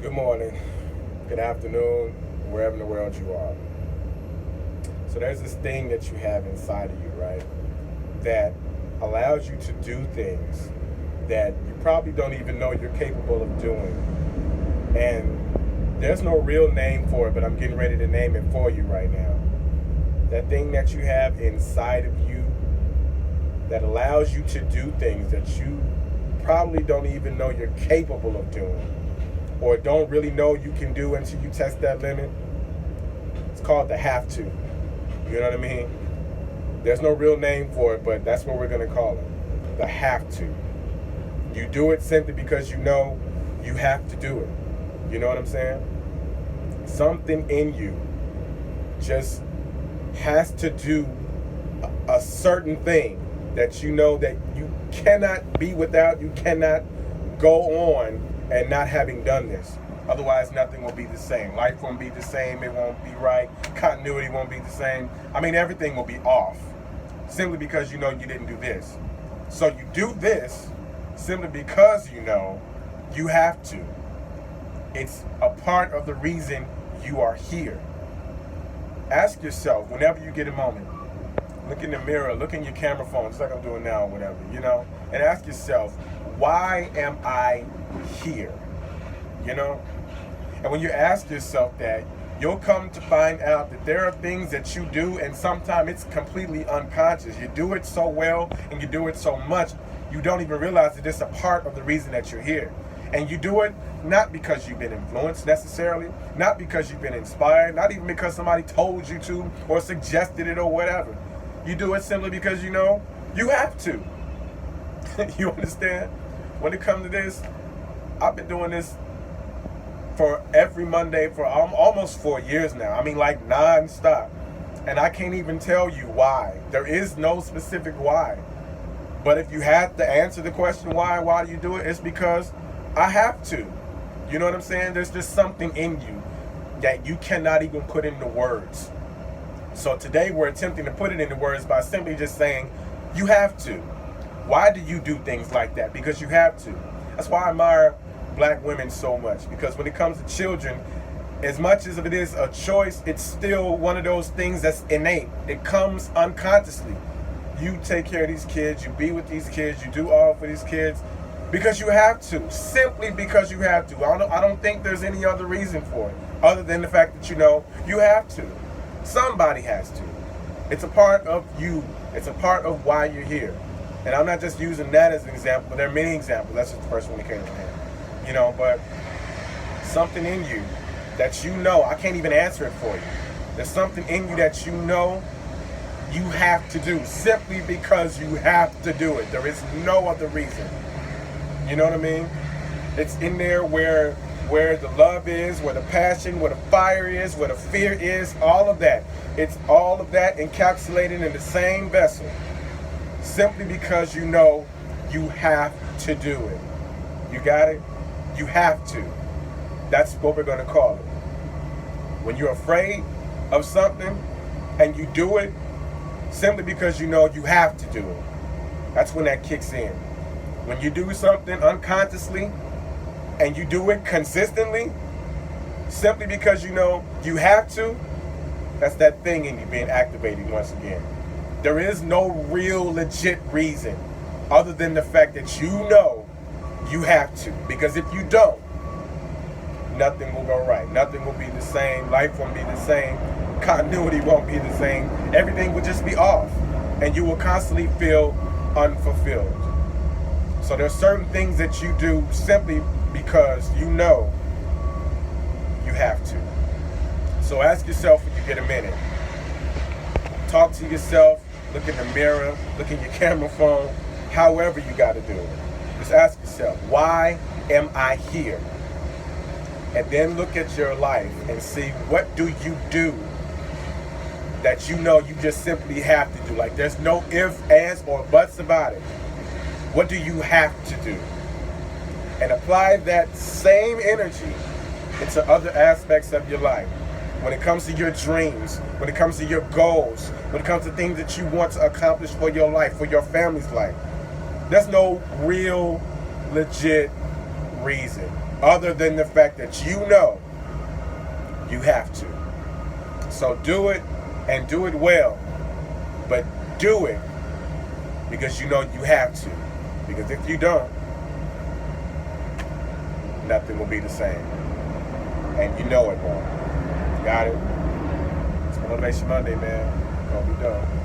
Good morning, good afternoon, wherever in the world you are. So there's this thing that you have inside of you, right? That allows you to do things that you probably don't even know you're capable of doing. And there's no real name for it, but I'm getting ready to name it for you right now. That thing that you have inside of you that allows you to do things that you probably don't even know you're capable of doing or don't really know you can do until you test that limit. It's called the have to. You know what I mean? There's no real name for it, but that's what we're going to call it. The have to. You do it simply because you know you have to do it. You know what I'm saying? Something in you just has to do a certain thing that you know that you cannot be without, you cannot go on and not having done this. Otherwise, nothing will be the same. Life won't be the same. It won't be right. Continuity won't be the same. I mean, everything will be off simply because you know you didn't do this. So you do this simply because you know you have to. It's a part of the reason you are here. Ask yourself, whenever you get a moment, look in the mirror, look in your camera phone, just like I'm doing now or whatever, and ask yourself, why am I here? And when you ask yourself that, you'll come to find out that there are things that you do, and sometimes it's completely unconscious. You do it so well and you do it so much, you don't even realize that it's a part of the reason that you're here. And you do it not because you've been influenced necessarily, not because you've been inspired, not even because somebody told you to or suggested it or whatever. You do it simply because you know you have to. You understand? When it comes to this, I've been doing this for every Monday for almost 4 years now. I mean, like non-stop. And I can't even tell you why. There is no specific why. But if you had to answer the question why do you do it, it's because I have to. You know what I'm saying? There's just something in you that you cannot even put into words. So today we're attempting to put it into words by simply just saying, you have to. Why do you do things like that? Because you have to. That's why I admire black women so much. Because when it comes to children, as much as it is a choice, it's still one of those things that's innate. It comes unconsciously. You take care of these kids, you be with these kids, you do all for these kids because you have to. Simply because you have to. I don't think there's any other reason for it other than the fact that you know you have to. Somebody has to. It's a part of you. It's a part of why you're here. And I'm not just using that as an example, but there are many examples. That's just the first one that came to mind. But something in you that you know, I can't even answer it for you. There's something in you that you know you have to do simply because you have to do it. There is no other reason. You know what I mean? It's in there where the love is, where the passion, where the fire is, where the fear is, all of that. It's all of that encapsulated in the same vessel. Simply because you know you have to do it. You got it? You have to. That's what we're going to call it. When you're afraid of something and you do it simply because you know you have to do it, that's when that kicks in. When you do something unconsciously and you do it consistently simply because you know you have to, that's that thing in you being activated once again. There is no real legit reason other than the fact that you know you have to. Because if you don't, nothing will go right. Nothing will be the same. Life won't be the same. Continuity won't be the same. Everything will just be off. And you will constantly feel unfulfilled. So there's certain things that you do simply because you know you have to. So ask yourself when you get a minute. Talk to yourself. Look in the mirror. Look in your camera phone. However you got to do it. Just ask yourself, why am I here? And then look at your life and see, what do you do that you know you just simply have to do? Like, there's no ifs, ands, or buts about it. What do you have to do? And apply that same energy into other aspects of your life. When it comes to your dreams, when it comes to your goals, when it comes to things that you want to accomplish for your life, for your family's life. There's no real, legit reason. other than the fact that you know you have to. So do it, and do it well. But do it because you know you have to. Because if you don't, nothing will be the same. And you know it won't. Got it? It's Motivation Monday, man. Gonna be done.